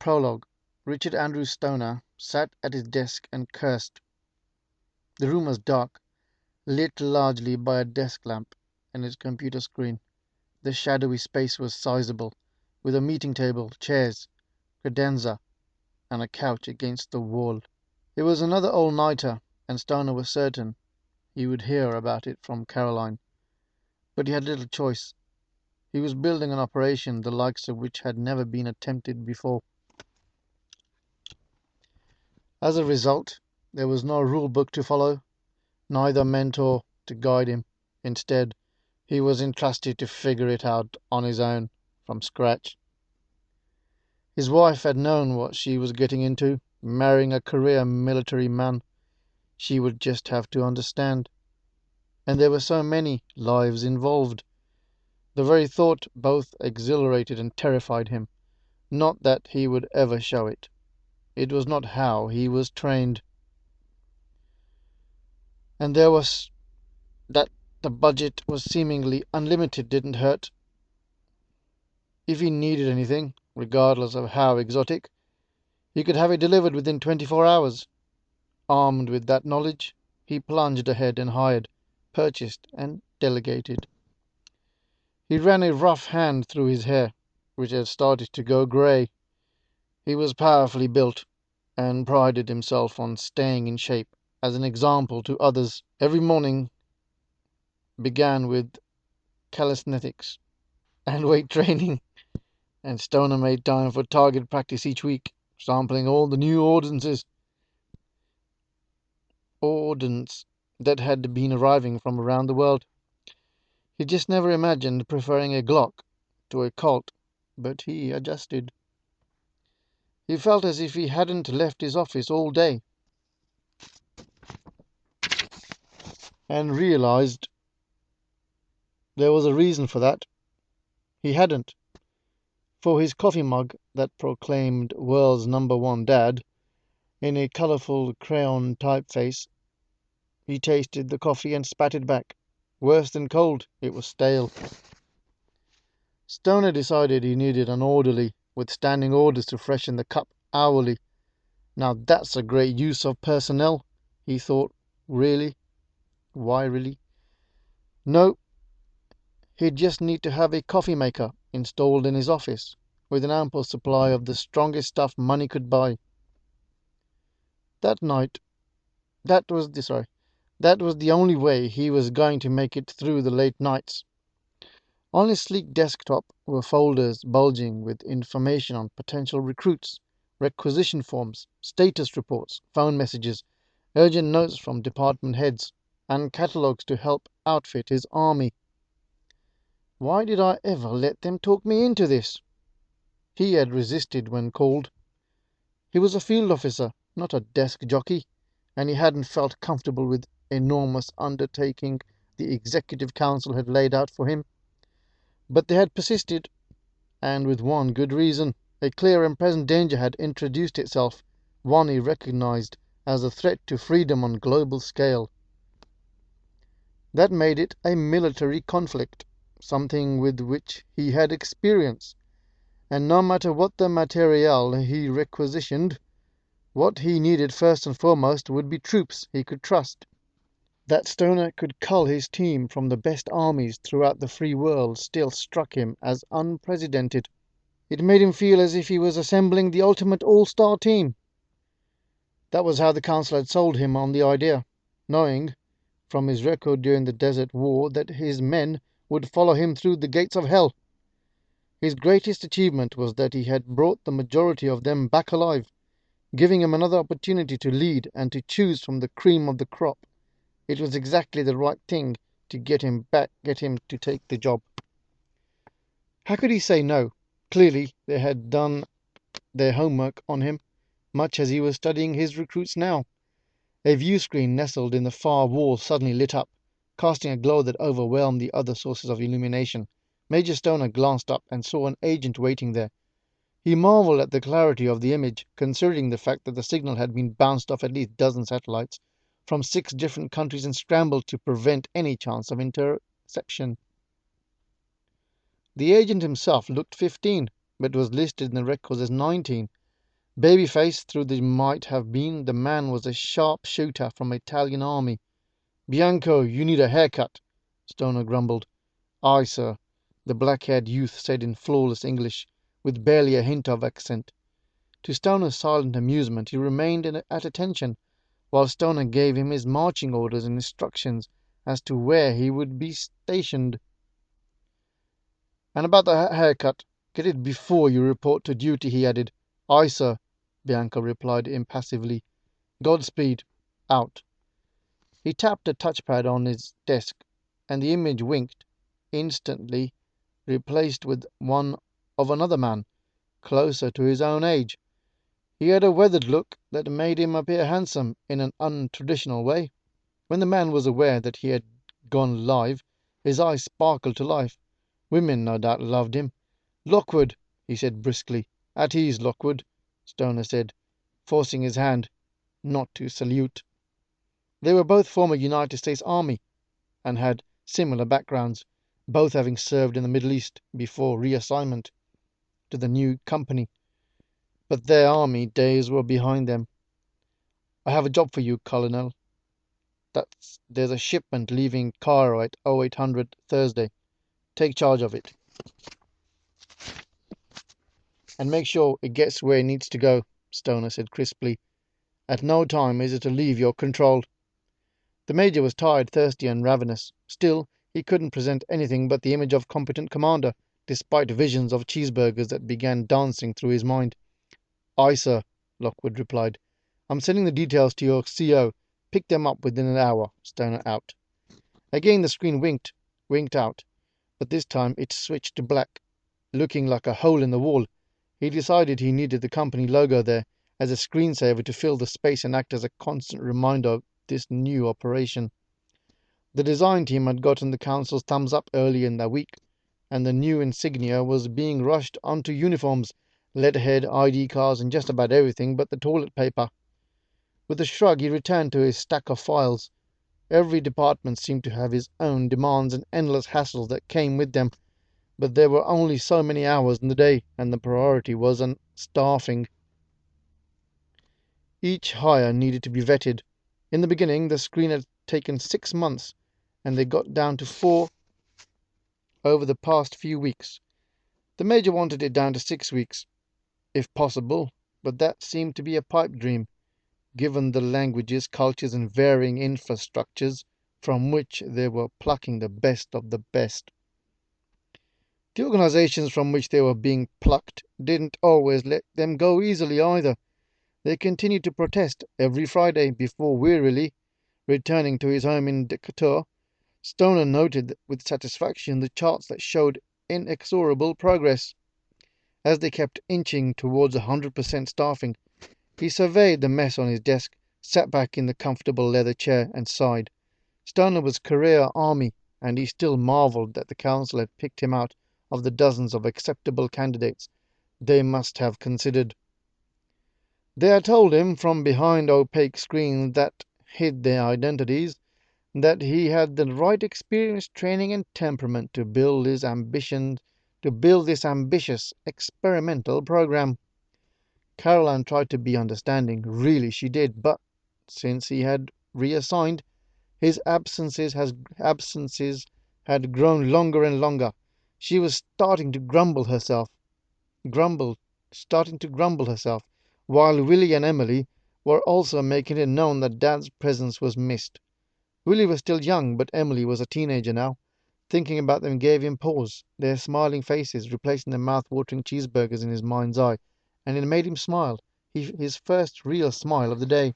Prologue. Richard Andrew Stoner sat at his desk and cursed. The room was dark, lit largely by a desk lamp and his computer screen. The shadowy space was sizable, with a meeting table, chairs, credenza, and a couch against the wall. It was another all-nighter, and Stoner was certain he would hear about it from Caroline. But he had little choice. He was building an operation the likes of which had never been attempted before. As a result, there was no rule book to follow, neither mentor to guide him. Instead, he was entrusted to figure it out on his own, from scratch. His wife had known what she was getting into, marrying a career military man. She would just have to understand. And there were so many lives involved. The very thought both exhilarated and terrified him. Not that he would ever show it. It was not how he was trained. And there was that the budget was seemingly unlimited didn't hurt. If he needed anything, regardless of how exotic, he could have it delivered within 24 hours. Armed with that knowledge, he plunged ahead and hired, purchased, and delegated. He ran a rough hand through his hair, which had started to go grey. He was powerfully built, and prided himself on staying in shape as an example to others. Every morning began with calisthenics and weight training, and Stoner made time for target practice each week, sampling all the new ordnance that had been arriving from around the world. He just never imagined preferring a Glock to a Colt, but he adjusted. He felt as if he hadn't left his office all day, and realized there was a reason for that. He hadn't. For his coffee mug that proclaimed world's #1 dad, in a colourful crayon typeface, he tasted the coffee and spat it back. Worse than cold, it was stale. Stoner decided he needed an orderly with standing orders to freshen the cup hourly. Now that's a great use of personnel, he thought. Really? Why really? No, he'd just need to have a coffee maker installed in his office, with an ample supply of the strongest stuff money could buy. That was the only way he was going to make it through the late nights. On his sleek desktop were folders bulging with information on potential recruits, requisition forms, status reports, phone messages, urgent notes from department heads, and catalogues to help outfit his army. Why did I ever let them talk me into this? He had resisted when called. He was a field officer, not a desk jockey, and he hadn't felt comfortable with enormous undertaking the Executive Council had laid out for him. But they had persisted, and with one good reason. A clear and present danger had introduced itself, one he recognized as a threat to freedom on global scale. That made it a military conflict, something with which he had experience, and no matter what the material he requisitioned, what he needed first and foremost would be troops he could trust. That Stoner could cull his team from the best armies throughout the free world still struck him as unprecedented. It made him feel as if he was assembling the ultimate all-star team. That was how the Council had sold him on the idea, knowing, from his record during the Desert War, that his men would follow him through the gates of hell. His greatest achievement was that he had brought the majority of them back alive, giving him another opportunity to lead and to choose from the cream of the crop. It was exactly the right thing to get him to take the job. How could he say no? Clearly, they had done their homework on him, much as he was studying his recruits now. A view screen nestled in the far wall suddenly lit up, casting a glow that overwhelmed the other sources of illumination. Major Stoner glanced up and saw an agent waiting there. He marveled at the clarity of the image, considering the fact that the signal had been bounced off at least a dozen satellites from 6 different countries and scrambled to prevent any chance of interception. The agent himself looked 15, but was listed in the records as 19, Baby-faced though they might have been, the man was a sharp-shooter from the Italian army. "Bianco, you need a haircut," Stoner grumbled. "Aye, sir," the black-haired youth said in flawless English, with barely a hint of accent. To Stoner's silent amusement he remained at attention, while Stoner gave him his marching orders and instructions as to where he would be stationed. "And about the haircut, get it before you report to duty," he added. "Aye, sir," Bianco replied impassively. "Godspeed. Out." He tapped a touchpad on his desk, and the image winked, instantly replaced with one of another man, closer to his own age. He had a weathered look that made him appear handsome in an untraditional way. When the man was aware that he had gone live, his eyes sparkled to life. Women, no doubt, loved him. "Lockwood," he said briskly. "At ease, Lockwood," Stoner said, forcing his hand not to salute. They were both former United States Army, and had similar backgrounds, both having served in the Middle East before reassignment to the new company. But their army days were behind them. "I have a job for you, Colonel. There's a shipment leaving Cairo at 0800 Thursday. Take charge of it, and make sure it gets where it needs to go," Stoner said crisply. "At no time is it to leave your control." The Major was tired, thirsty, and ravenous. Still, he couldn't present anything but the image of competent commander, despite visions of cheeseburgers that began dancing through his mind. "Aye, sir," Lockwood replied. "I'm sending the details to your CO. Pick them up within an hour." Stoner out. Again the screen winked out, but this time it switched to black, looking like a hole in the wall. He decided he needed the company logo there as a screensaver to fill the space and act as a constant reminder of this new operation. The design team had gotten the council's thumbs up early in the week, and the new insignia was being rushed onto uniforms, letterhead, ID cards, and just about everything but the toilet paper. With a shrug he returned to his stack of files. Every department seemed to have its own demands and endless hassles that came with them, but there were only so many hours in the day, and the priority was on staffing. Each hire needed to be vetted. In the beginning, the screen had taken 6 months, and they got down to 4 over the past few weeks. The Major wanted it down to 6 weeks, if possible, but that seemed to be a pipe dream, given the languages, cultures, and varying infrastructures from which they were plucking the best of the best. The organizations from which they were being plucked didn't always let them go easily either. They continued to protest every Friday before wearily returning to his home in Decatur. Stoner noted with satisfaction the charts that showed inexorable progress. As they kept inching towards 100% staffing, he surveyed the mess on his desk, sat back in the comfortable leather chair, and sighed. Stoner was career Army, and he still marveled that the council had picked him out of the dozens of acceptable candidates they must have considered. They had told him from behind opaque screens that hid their identities that he had the right experience, training, and temperament to build this ambitious experimental program. Caroline tried to be understanding, really she did, but since he had reassigned, his absences had grown longer and longer. She was starting to grumble herself, while Willie and Emily were also making it known that Dad's presence was missed. Willie was still young, but Emily was a teenager now. Thinking about them gave him pause, their smiling faces replacing the mouth-watering cheeseburgers in his mind's eye, and it made him smile, his first real smile of the day.